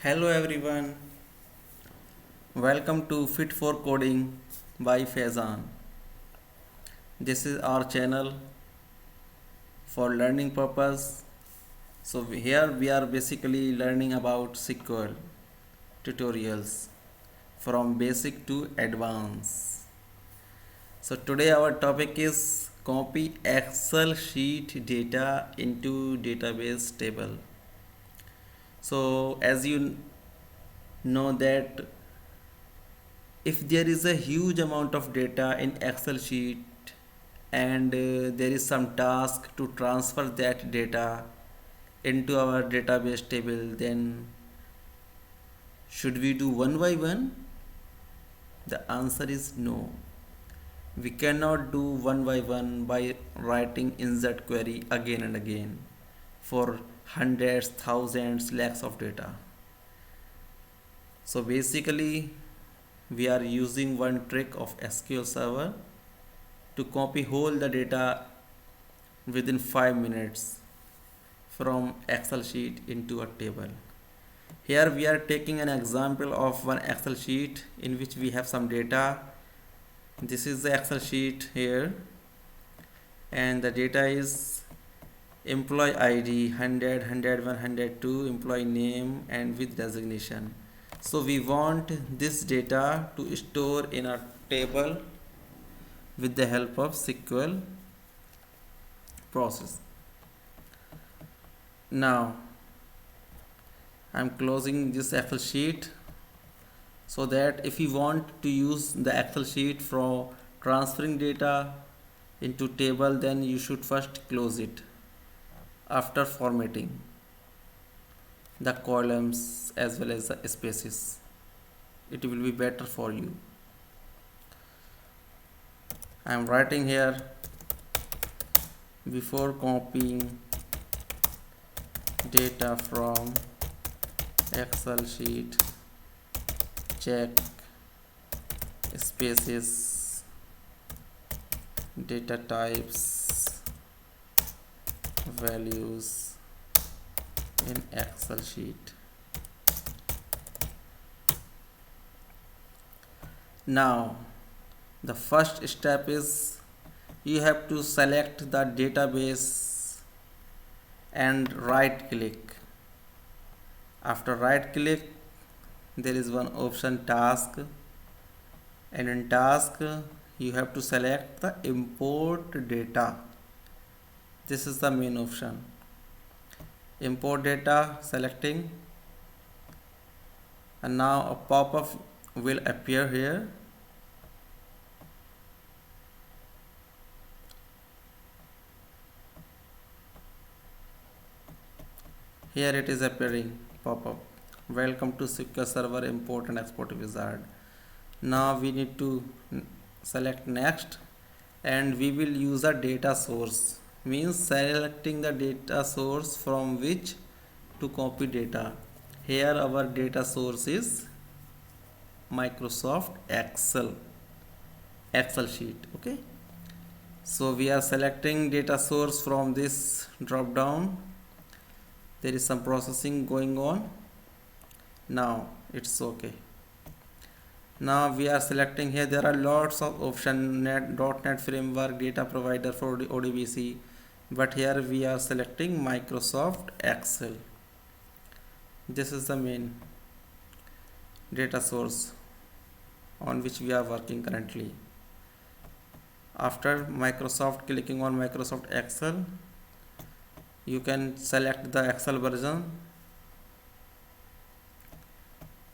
Hello everyone, welcome to Fit for Coding by Faizan. This is our channel for learning purpose. So here we are basically learning about SQL tutorials from basic to advanced. So today our topic is copy Excel sheet data into database table. So as you know that if there is a huge amount of data in Excel sheet and there is some task to transfer that data into our database table, then should we do one by one? The answer is no. We cannot do one by one by writing insert query again and again for hundreds, thousands, lakhs of data. So basically we are using one trick of SQL server to copy whole the data within 5 minutes from Excel sheet into a table. Here we are taking an example of one Excel sheet in which we have some data. This is the Excel sheet here, and the data is employee ID 100, 101, 102, employee name and with designation. So we want this data to store in a table with the help of SQL process. Now I'm closing this Excel sheet so that if you want to use the Excel sheet for transferring data into table, then you should first close it after formatting the columns as well as the spaces. It will be better for you. I am writing here, before copying data from Excel sheet, check spaces, data types, values in Excel sheet. Now the first step is you have to select the database and right click. After right click, there is one option task, and in task you have to select the import data. This is the main option. Import data, selecting, and now a pop-up will appear here. Here it is appearing pop-up. Welcome to SQL Server Import and Export Wizard. Now we need to select next, and we will use a data source, means selecting the data source from which to copy data. Here our data source is Microsoft Excel sheet. Okay, so we are selecting data source from this drop down. There is some processing going on. Now it's okay. Now we are selecting here. There are lots of options: .NET framework, data provider for ODBC, but here we are selecting Microsoft Excel. This is the main data source on which we are working currently. After clicking on Microsoft Excel, you can select the Excel version.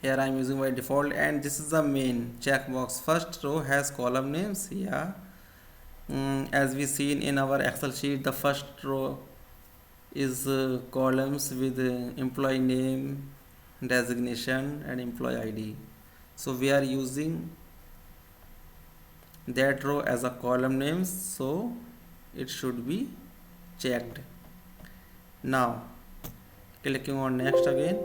Here I am using by default, and this is the main checkbox. First row has column names. As we seen in our Excel sheet, the first row is columns with employee name, designation and employee ID. So we are using that row as a column names, so it should be checked. Now clicking on next again.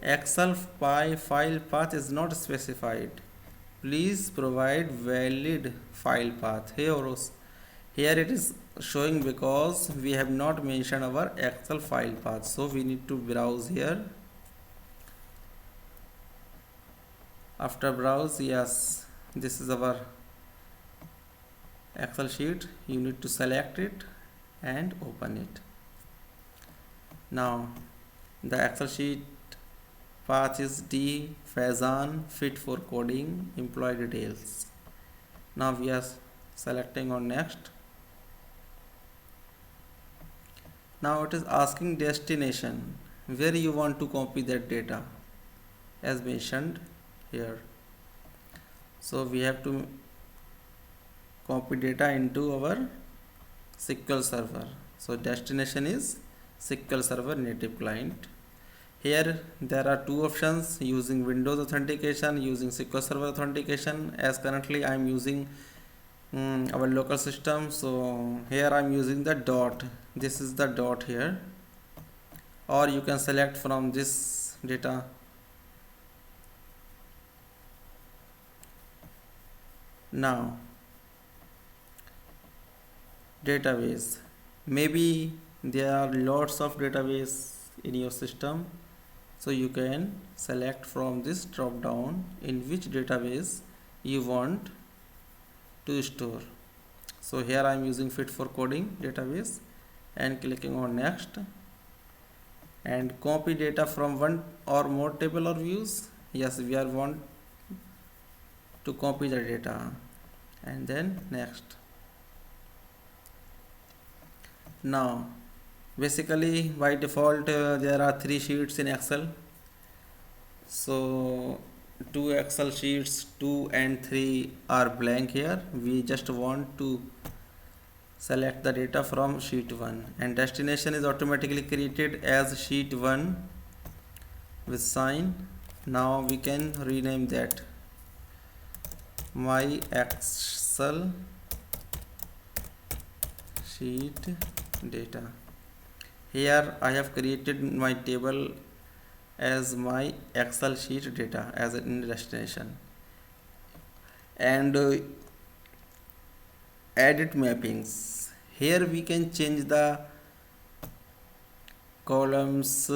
Excel file path is not specified. Please provide valid file path. Here it is showing because we have not mentioned our Excel file path. So we need to browse here After browse, yes, this is our Excel sheet. You need to select it and open it. Now the Excel sheet path is D Faizan, fit for coding, employee details. Now we are selecting on next. Now it is asking destination, where you want to copy that data, as mentioned here. So we have to copy data into our SQL server. So destination is SQL server native client. Here there are two options, using Windows authentication, using SQL server authentication. As currently I am using our local system, so here I am using the dot. This is the dot here, or you can select from this data. Now database, maybe there are lots of database in your system, so you can select from this drop down in which database you want to store. So here I am using fit for coding database and clicking on next, and copy data from one or more table or views. Yes, we are want to copy the data, and then next. Now basically by default there are 3 sheets in Excel. So 2 Excel sheets 2 and 3 are blank here. We just want to select the data from sheet 1, and destination is automatically created as sheet 1 with sign. Now we can rename that my Excel sheet data. Here I have created my table as my Excel sheet data as in destination, and edit mappings. Here we can change the columns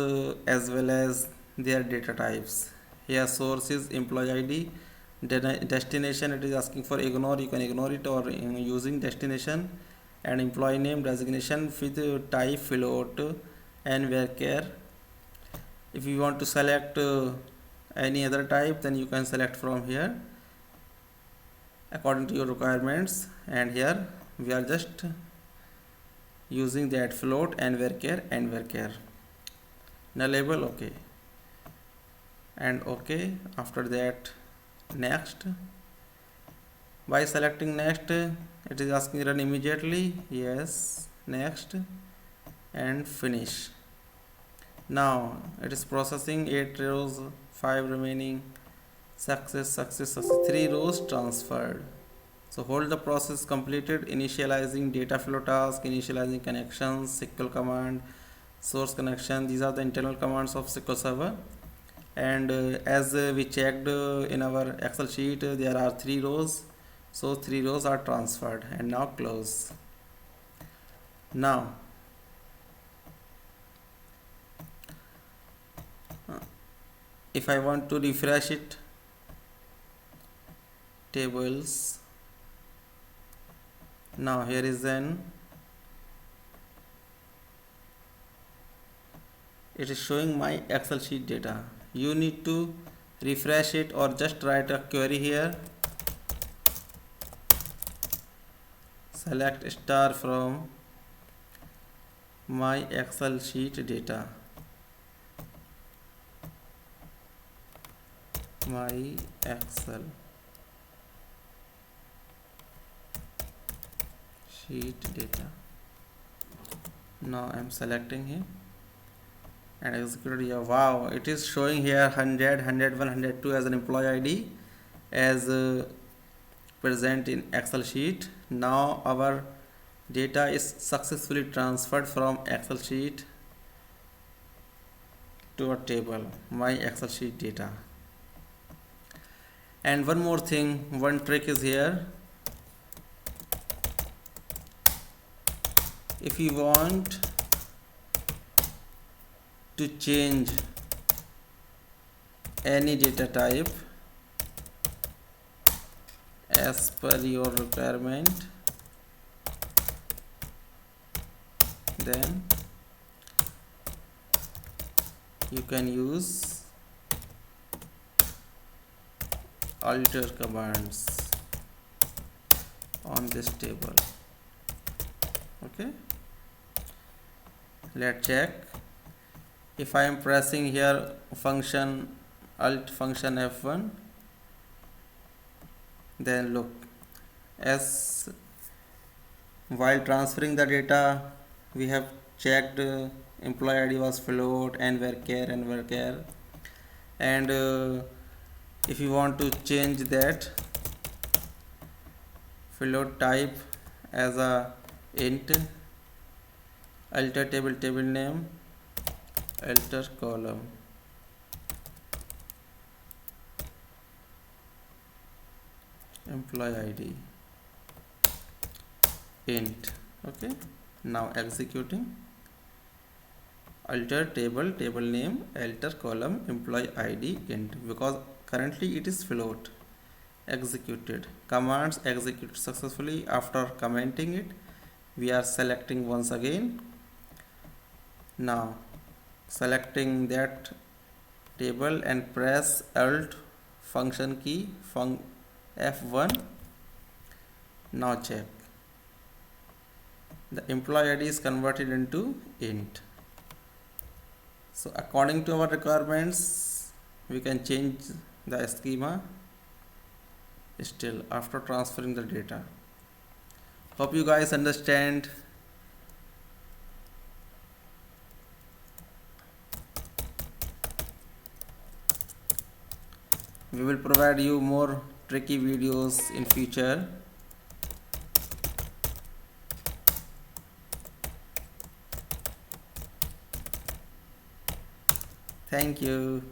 as well as their data types. Here source is employee ID, destination it is asking for ignore, you can ignore it, or using destination, and employee name designation with type float and varchar. If you want to select any other type, then you can select from here according to your requirements, and here we are just using that float and varchar. Nullable, okay, and okay. After that next. By selecting next, it is asking run immediately, yes, next, and finish. Now it is processing 8 rows, 5 remaining, success, 3 rows transferred. So hold the process completed, initializing data flow task, initializing connections, SQL command, source connection. These are the internal commands of SQL server. And as we checked in our Excel sheet, there are 3 rows, so 3 rows are transferred. And now close. Now if I want to refresh it, tables, now here is it is showing my Excel sheet data. You need to refresh it or just write a query here, select star from my Excel sheet data, my Excel sheet data. Now I am selecting here and executed here. Wow, it is showing here 100, 101, 102 as an employee ID as present in Excel sheet. Now our data is successfully transferred from Excel sheet to a table, my Excel sheet data. And one more thing, one trick is here. If you want to change any data type, as per your requirement, then you can use alter commands on this table. Okay, let's check. If I am pressing here function alt function F1, then look, as while transferring the data we have checked employee ID was float and where and if you want to change that float type as a int, alter table name, alter column, employee ID, int. Okay, now executing, alter table name, alter column, employee ID, int, because currently it is float. Executed, commands execute successfully. After commenting it, we are selecting once again. Now selecting that table and press alt function key F1. Now check, the employee ID is converted into int. So according to our requirements we can change the schema still after transferring the data. Hope you guys understand. We will provide you more tricky videos in future. Thank you.